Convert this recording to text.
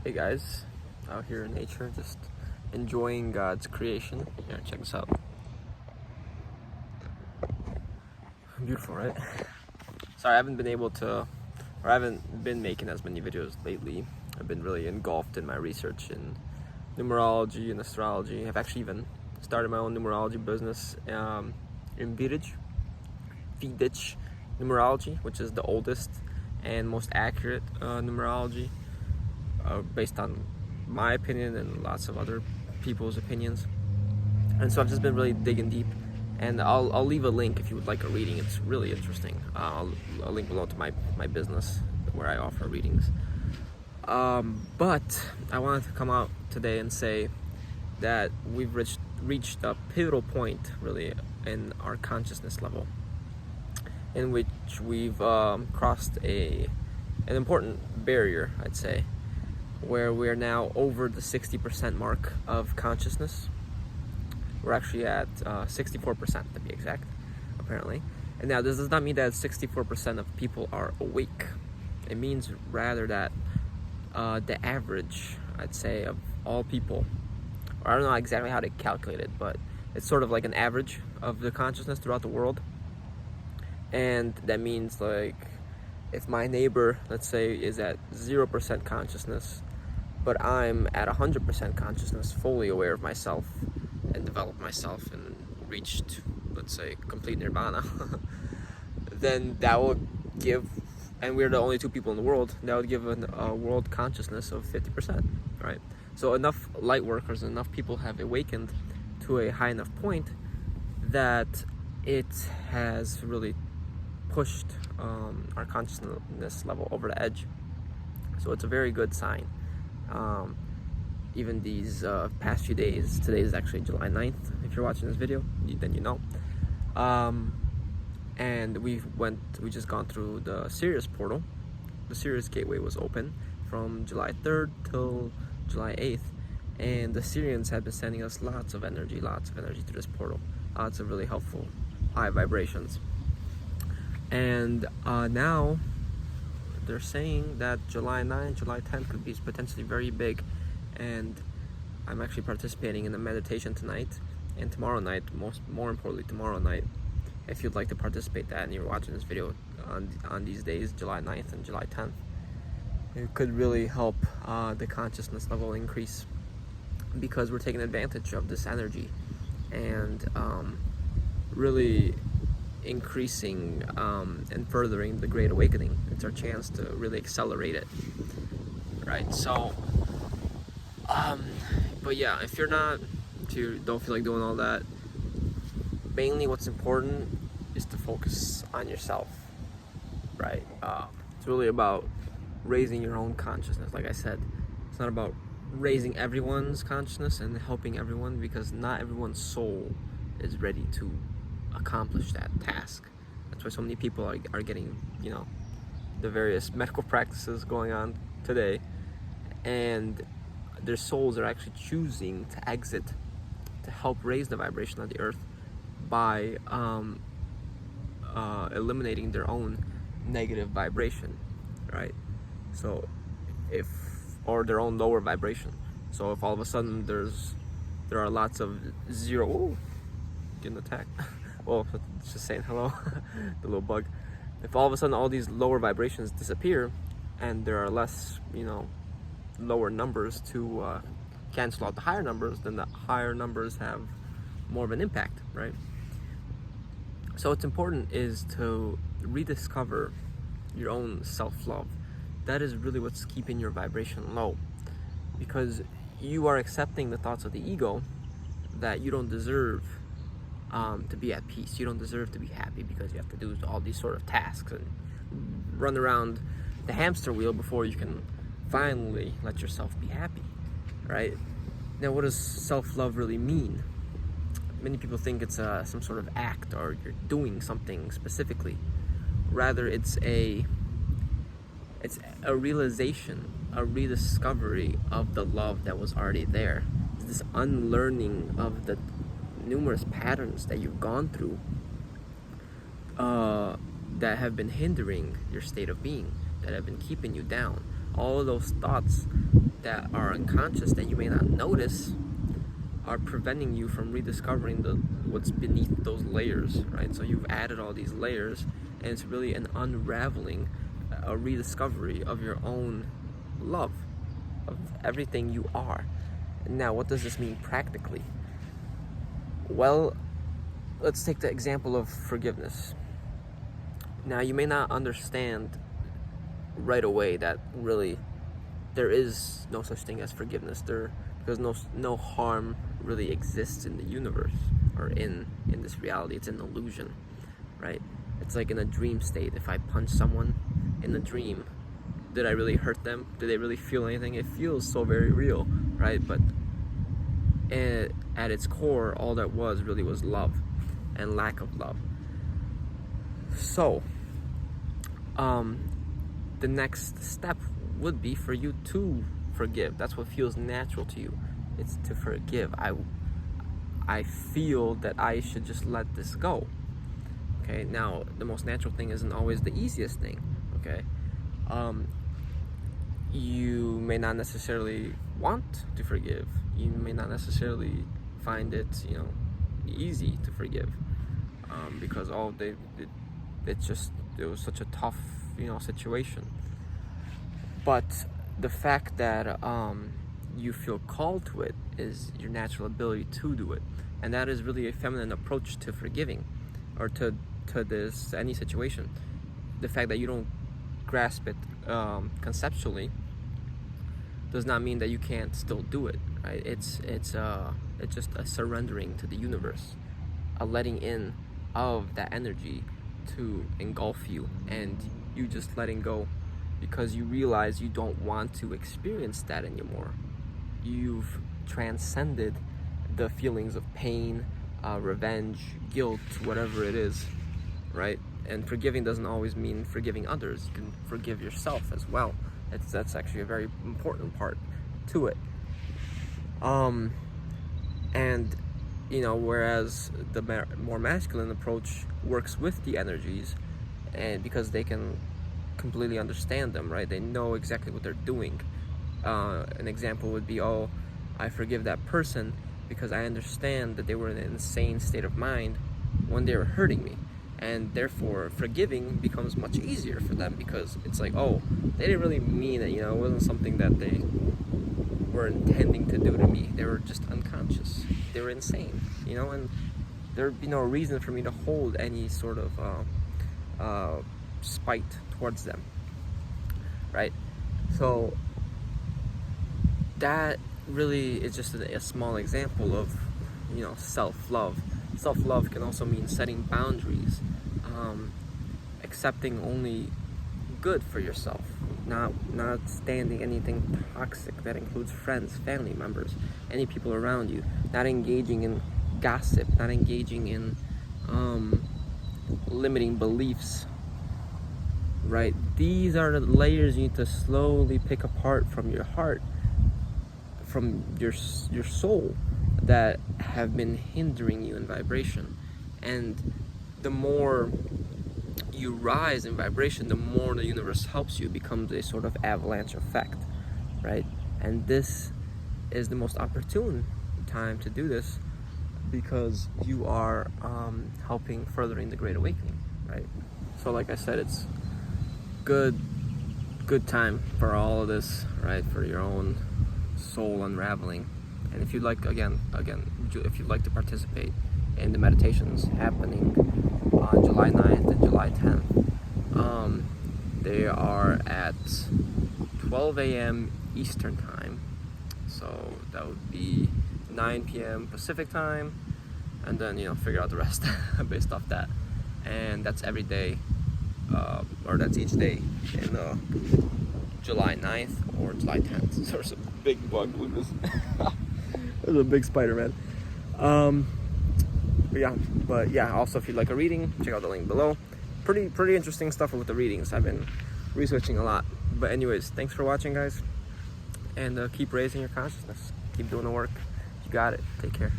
Hey guys, out here in nature, just enjoying God's creation. Here, check this out. Beautiful, right? Sorry, I haven't been able to, or I haven't been making as many videos lately. I've been really engulfed in my research in numerology and astrology. I've actually even started my own numerology business in Vidich numerology, which is the oldest and most accurate numerology. Based on my opinion and lots of other people's opinions. And so I've just been really digging deep, and I'll leave a link if you would like a reading. It's really interesting. I'll link below to my business where I offer readings. But I wanted to come out today and say that we've reached a pivotal point really in our consciousness level, in which we've crossed an important barrier, I'd say, where we're now over the 60% mark of consciousness. We're actually at 64% to be exact, apparently. And now this does not mean that 64% of people are awake. It means rather that the average, I'd say, of all people, or I don't know exactly how to calculate it, but it's sort of like an average of the consciousness throughout the world. And that means, like, if my neighbor, let's say, is at 0% consciousness, but I'm at 100% consciousness, fully aware of myself, and developed myself and reached, let's say, complete nirvana, then that would give, and we're the only two people in the world, that would give a world consciousness of 50%, right? So enough light workers, enough people have awakened to a high enough point that it has really pushed our consciousness level over the edge. So it's a very good sign. Even these past few days, today is actually July 9th, if you're watching this video, then you know. And we just gone through the Sirius portal. The Sirius gateway was open from July 3rd till July 8th, and the Sirians have been sending us lots of energy through this portal, lots of really helpful high vibrations. And now they're saying that July 9th, July 10th could be potentially very big, and I'm actually participating in a meditation tonight and tomorrow night, more importantly tomorrow night. If you'd like to participate that and you're watching this video on these days, July 9th and July 10th, it could really help the consciousness level increase, because we're taking advantage of this energy and really increasing and furthering the Great Awakening. It's our chance to really accelerate it, right? So but yeah, if you don't feel like doing all that, mainly what's important is to focus on yourself, right? It's really about raising your own consciousness. Like I said, it's not about raising everyone's consciousness and helping everyone, because not everyone's soul is ready to accomplish that task. That's why so many people are getting, the various medical practices going on today, and their souls are actually choosing to exit to help raise the vibration of the earth by eliminating their own negative vibration, right? So or their own lower vibration. So if all of a sudden there are lots of zero, ooh, getting attacked. Well, just saying hello, the little bug. If all of a sudden all these lower vibrations disappear, and there are less, lower numbers to cancel out the higher numbers, then the higher numbers have more of an impact, right? So what's important is to rediscover your own self-love. That is really what's keeping your vibration low, because you are accepting the thoughts of the ego that you don't deserve to be at peace. You don't deserve to be happy, because you have to do all these sort of tasks and run around the hamster wheel before you can finally let yourself be happy, right? Now, what does self-love really mean? Many people think it's some sort of act, or you're doing something specifically. Rather, it's a realization, a rediscovery of the love that was already there. It's this unlearning of the numerous patterns that you've gone through that have been hindering your state of being, that have been keeping you down, all of those thoughts that are unconscious that you may not notice are preventing you from rediscovering what's beneath those layers, right? So you've added all these layers, and it's really an unraveling, a rediscovery of your own love, of everything you are. Now, what does this mean practically? Well, let's take the example of forgiveness. Now, you may not understand right away that really there is no such thing as forgiveness, because no harm really exists in the universe or in this reality. It's an illusion, right? It's like in a dream state. If I punch someone in a dream, did I really hurt them? Did they really feel anything? It feels so very real, right? But at its core, all that really was love and lack of love. So the next step would be for you to forgive. That's what feels natural to you. It's to forgive. I feel that I should just let this go. Okay, now the most natural thing isn't always the easiest thing. Okay, you may not necessarily want to forgive. You may not necessarily find it, easy to forgive, because it was such a tough, situation. But the fact that you feel called to it is your natural ability to do it, and that is really a feminine approach to forgiving, or to any situation. The fact that you don't grasp it conceptually does not mean that you can't still do it, right? It's just a surrendering to the universe, a letting in of that energy to engulf you, and you just letting go because you realize you don't want to experience that anymore. You've transcended the feelings of pain, revenge, guilt, whatever it is, right? And forgiving doesn't always mean forgiving others. You can forgive yourself as well. That's actually a very important part to it. And whereas the more masculine approach works with the energies, and because they can completely understand them, right? They know exactly what they're doing. An example would be, I forgive that person because I understand that they were in an insane state of mind when they were hurting me, and therefore forgiving becomes much easier for them, because it's like, they didn't really mean it, it wasn't something that they were intending to do to me. They were just unconscious. They were insane, and there'd be no reason for me to hold any sort of spite towards them, right? So that really is just a small example of self-love. Self-love can also mean setting boundaries, accepting only good for yourself, not standing anything toxic. That includes friends, family members, any people around you, not engaging in gossip, not engaging in limiting beliefs, right? These are the layers you need to slowly pick apart from your heart, from your soul, that have been hindering you in vibration. And the more you rise in vibration, the more the universe helps you. It becomes a sort of avalanche effect, right? And this is the most opportune time to do this, because you are helping furthering the Great Awakening, right? So like I said, it's good time for all of this, right? For your own soul unraveling. And if you'd like, again, if you'd like to participate in the meditations happening on July 9th and July 10th, they are at 12 a.m. Eastern time. So that would be 9 p.m. Pacific time, and then figure out the rest based off that. And that's every day, or that's each day in July 9th or July 10th. So there's a big bug, Lucas. There's a big spider, man. But yeah, also if you'd like a reading, check out the link below. Pretty interesting stuff with the readings. I've been researching a lot. But anyways, thanks for watching, guys, and keep raising your consciousness. Keep doing the work. You got it. Take care.